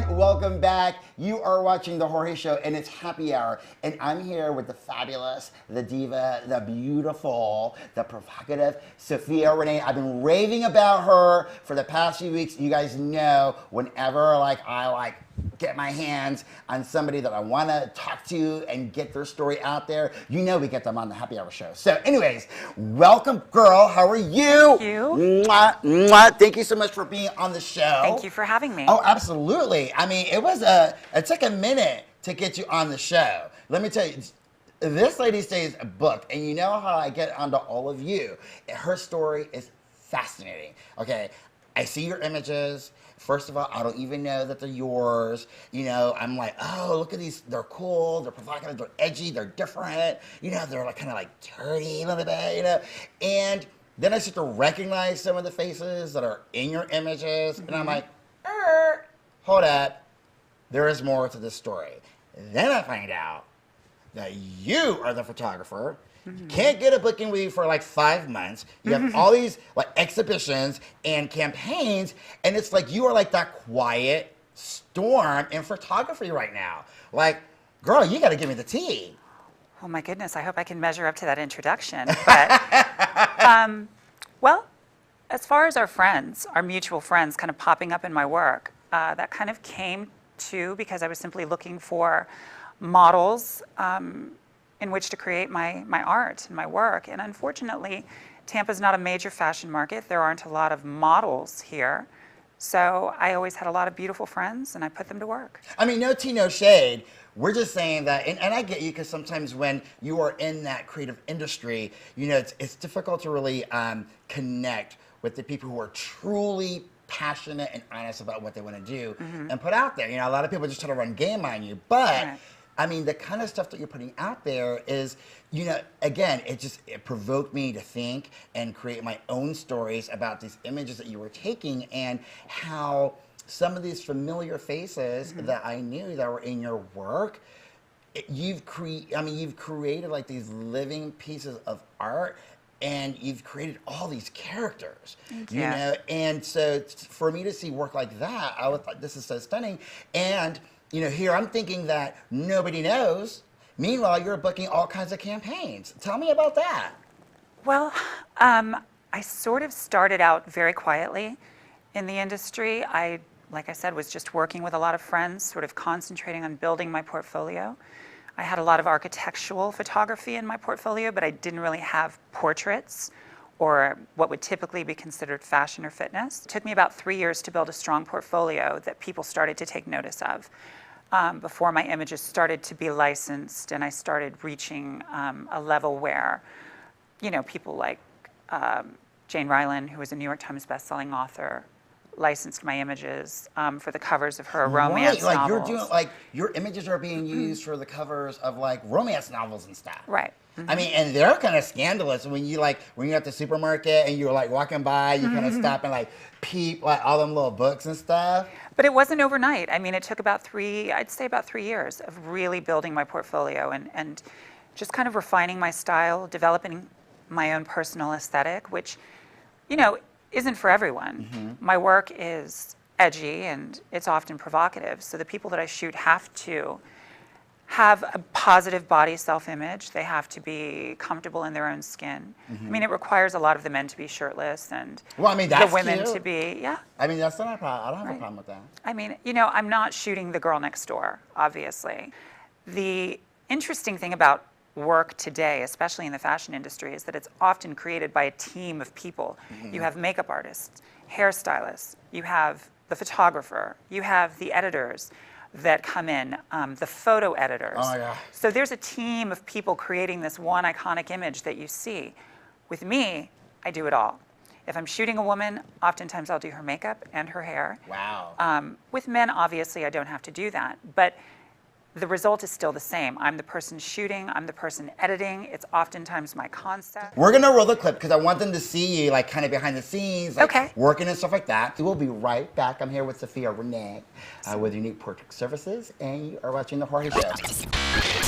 Welcome back. You are watching The Jorge Show, and it's happy hour. And I'm here with the fabulous, the diva, the beautiful, the provocative Sophia Renee. I've been raving about her for the past few weeks. You guys know whenever I get my hands on somebody that I want to talk to and get their story out there, you know we get them on the Happy Hour show. So anyways, welcome, girl. How are you? Thank you. Mwah, mwah. Thank you so much for being on the show. Thank you for having me. Oh, absolutely. I mean, it took a minute to get you on the show. Let me tell you, this lady stays booked, and you know how I get onto all of you. Her story is fascinating. Okay, I see your images. First of all, I don't even know that they're yours. You know, I'm like, oh, look at these. They're cool. They're provocative. They're edgy. They're different. You know, they're like kind of like dirty a little bit. You know, and then I start to recognize some of the faces that are in your images, and I'm like, hold up. There is more to this story. Then I find out that you are the photographer. You can't get a booking with you for like 5 months. You have all these like exhibitions and campaigns, and it's like you are like that quiet storm in photography right now. Like, girl, you got to give me the tea. Oh my goodness, I hope I can measure up to that introduction. But, well, as far as our friends, our mutual friends kind of popping up in my work, that kind of came to because I was simply looking for models in which to create my art and my work. And unfortunately, Tampa's not a major fashion market. There aren't a lot of models here. So I always had a lot of beautiful friends, and I put them to work. I mean, no tea, no shade. We're just saying that, and I get you, because sometimes when you are in that creative industry, you know, it's difficult to really connect with the people who are truly passionate and honest about what they want to do and put out there. You know, a lot of people just try to run game on you, but Right. I mean, the kind of stuff that you're putting out there is, you know, again, it provoked me to think and create my own stories about these images that you were taking and how some of these familiar faces that I knew that were in your work, you've created like these living pieces of art, and you've created all these characters, you know, and so for me to see work like that, I was like, this is so stunning. And you know, here I'm thinking that nobody knows. Meanwhile, you're booking all kinds of campaigns. Tell me about that. Well, I sort of started out very quietly in the industry. Like I said, was just working with a lot of friends, sort of concentrating on building my portfolio. I had a lot of architectural photography in my portfolio, but I didn't really have portraits or what would typically be considered fashion or fitness. It took me about 3 years to build a strong portfolio that people started to take notice of before my images started to be licensed and I started reaching a level where, you know, people like Jane Ryland, who was a New York Times bestselling author, licensed my images for the covers of her romance like novels. You're doing like your images are being used for the covers of like romance novels and stuff. Right. I mean, and they're kind of scandalous when you're at the supermarket and you're like walking by, you kind of stop and like peep like all them little books and stuff. But it wasn't overnight. I mean, it took about 3 years of really building my portfolio and just kind of refining my style, developing my own personal aesthetic, which, you know, isn't for everyone. My work is edgy and it's often provocative. So the people that I shoot have to have a positive body self-image. They have to be comfortable in their own skin. I mean, it requires a lot of the men to be shirtless and That's the women cute. to be, I mean, that's not a problem. I don't have a problem with that. I mean, you know, I'm not shooting the girl next door, obviously. The interesting thing about work today, especially in the fashion industry, is that it's often created by a team of people. You have makeup artists, hairstylists, you have the photographer, you have the editors that come in, the photo editors. Oh, yeah. So there's a team of people creating this one iconic image that you see. With me, I do it all. If I'm shooting a woman, oftentimes I'll do her makeup and her hair. Wow. With men, obviously, I don't have to do that. But the result is still the same. I'm the person shooting, I'm the person editing, it's oftentimes my concept. We're gonna roll the clip because I want them to see you like kind of behind the scenes, like Okay. working and stuff like that. So we'll be right back. I'm here with Sophia Renee with Unique Portrait Services, and you are watching The Jorge Show.